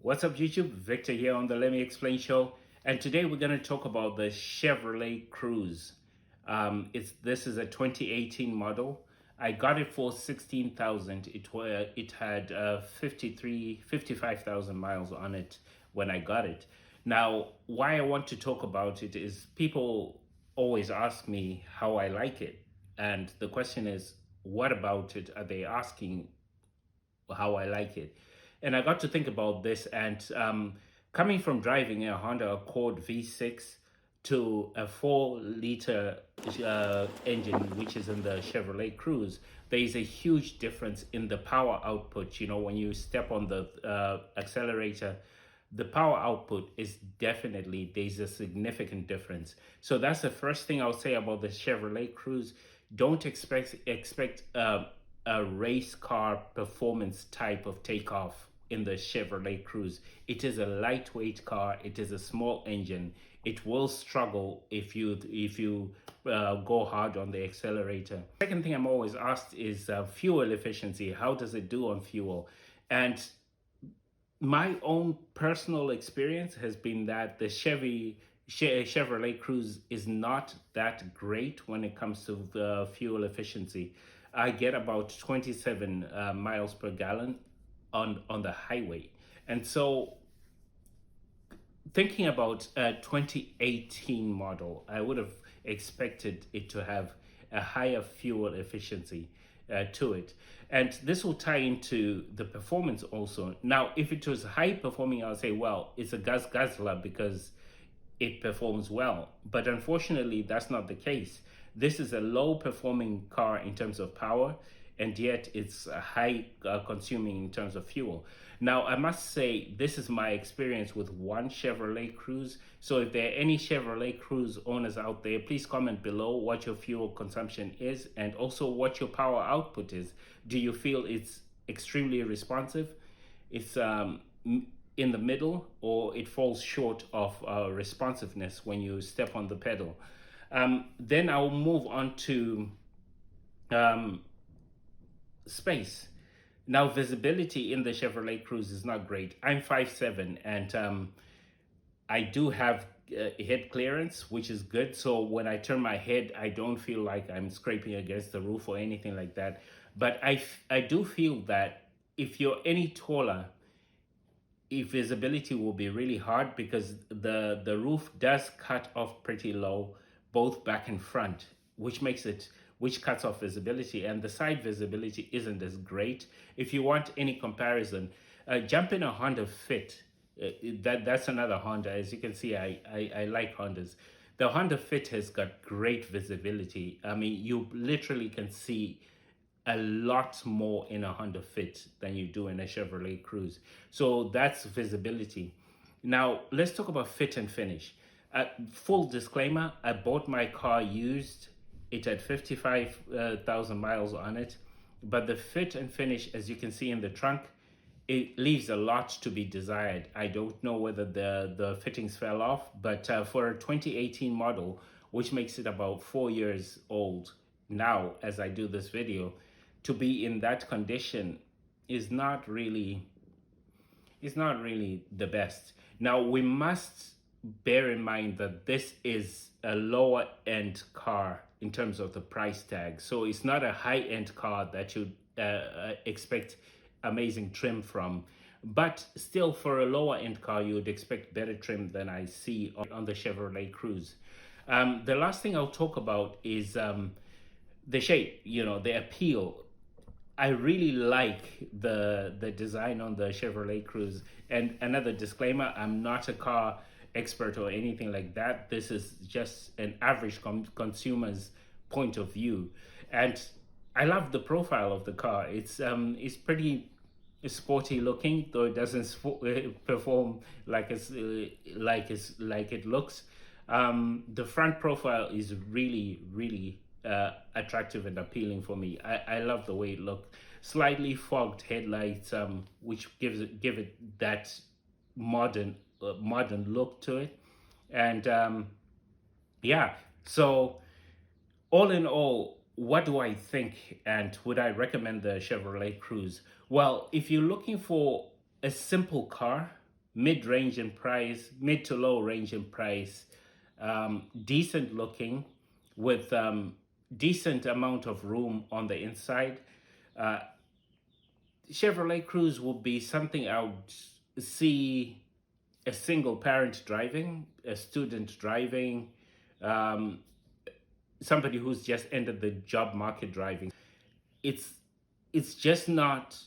What's up YouTube? Victor here on the Let Me Explain show, and today we're going to talk about the Chevrolet Cruze. This is a 2018 model. I got it for 16,000. It had 55,000 miles on it when I got it. Now, why I want to talk about it is people always ask me how I like it, and the question is, what about it are they asking how I like it? And I got to think about this, and coming from driving a Honda Accord V6 to a 4-liter engine, which is in the Chevrolet Cruze, there is a huge difference in the power output. You know, when you step on the accelerator, the power output is there's a significant difference. So that's the first thing I'll say about the Chevrolet Cruze. Don't expect a race car performance type of takeoff in the Chevrolet Cruze. It is a lightweight car. It is a small engine. It will struggle if you go hard on the accelerator. Second thing I'm always asked is fuel efficiency. How does it do on fuel? And my own personal experience has been that the Chevrolet Cruze is not that great when it comes to the fuel efficiency. I get about 27 miles per gallon on the highway. And so thinking about a 2018 model, I would have expected it to have a higher fuel efficiency to it. And this will tie into the performance also. Now, if it was high performing, I'll say, well, it's a gas guzzler because it performs well. But unfortunately, that's not the case. This is a low performing car in terms of power, and yet it's high consuming in terms of fuel. Now, I must say, this is my experience with one Chevrolet Cruze. So if there are any Chevrolet Cruze owners out there, please comment below what your fuel consumption is and also what your power output is. Do you feel it's extremely responsive? It's in the middle, or it falls short of responsiveness when you step on the pedal? Then I'll move on to space. Now, visibility in the Chevrolet Cruze is not great. I'm 5'7", and I do have head clearance, which is good. So when I turn my head, I don't feel like I'm scraping against the roof or anything like that. But I do feel that if you're any taller, visibility will be really hard because the roof does cut off pretty low, both back and front, which cuts off visibility, and the side visibility isn't as great. If you want any comparison, jump in a Honda Fit. That's another Honda. As you can see, I like Hondas. The Honda Fit has got great visibility. I mean, you literally can see a lot more in a Honda Fit than you do in a Chevrolet Cruze. So that's visibility. Now, let's talk about fit and finish. Full disclaimer, I bought my car used. It had 55,000 miles on it, but the fit and finish, as you can see in the trunk, it leaves a lot to be desired. I don't know whether the fittings fell off, but for a 2018 model, which makes it about 4 years old now as I do this video, to be in that condition is not really the best. Now, we must bear in mind that this is a lower end car in terms of the price tag. So it's not a high end car that you expect amazing trim from. But still, for a lower end car, you would expect better trim than I see on the Chevrolet Cruze. The last thing I'll talk about is the shape, the appeal. I really like the design on the Chevrolet Cruze. And another disclaimer, I'm not a car expert or anything like that. This is just an average consumer's point of view. And I love the profile of the car. It's pretty sporty looking, though it doesn't perform like it looks. The front profile is really attractive and appealing for me. I love the way it looks. Slightly fogged headlights, which give it that modern look to it. And yeah, so all in all, what do I think, and would I recommend the Chevrolet Cruze? Well, if you're looking for a simple car, mid-range in price, mid to low range in price, decent looking, with decent amount of room on the inside. Uh, Chevrolet Cruze would be something I would see a single parent driving, a student driving, um, somebody who's just entered the job market driving. It's it's just not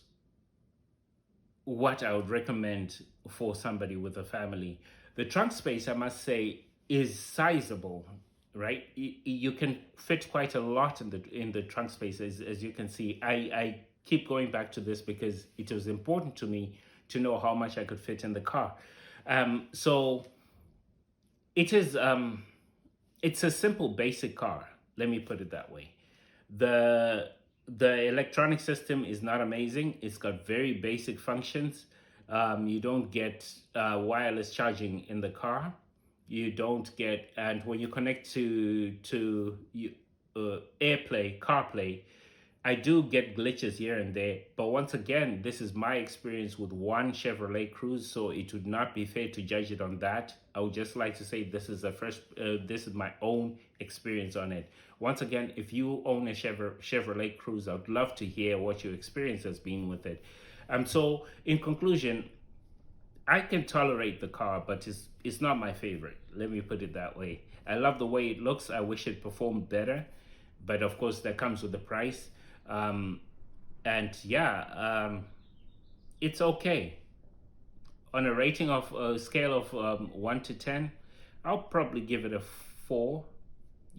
what I would recommend for somebody with a family. The trunk space, I must say, is sizable, right? You can fit quite a lot in the trunk space, as you can see. I keep going back to this because it was important to me to know how much I could fit in the car. So it is it's a simple, basic car. Let me put it that way. The the electronic system is not amazing. It's got very basic functions. You don't get wireless charging in the car. You don't get, and when you connect to AirPlay, CarPlay, I do get glitches here and there. But once again, this is my experience with one Chevrolet Cruze, so it would not be fair to judge it on that. I would just like to say this is the first. This is my own experience on it. Once again, if you own a Chevrolet Cruze, I'd love to hear what your experience has been with it. So in conclusion, I can tolerate the car, but it's not my favorite. Let me put it that way. I love the way it looks. I wish it performed better, but of course that comes with the price. And yeah, it's okay. On a rating of a scale of 1 to 10, I'll probably give it a 4.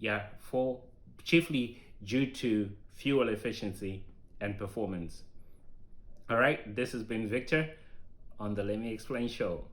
Yeah, 4, chiefly due to fuel efficiency and performance. All right, this has been Victor on the Let Me Explain show.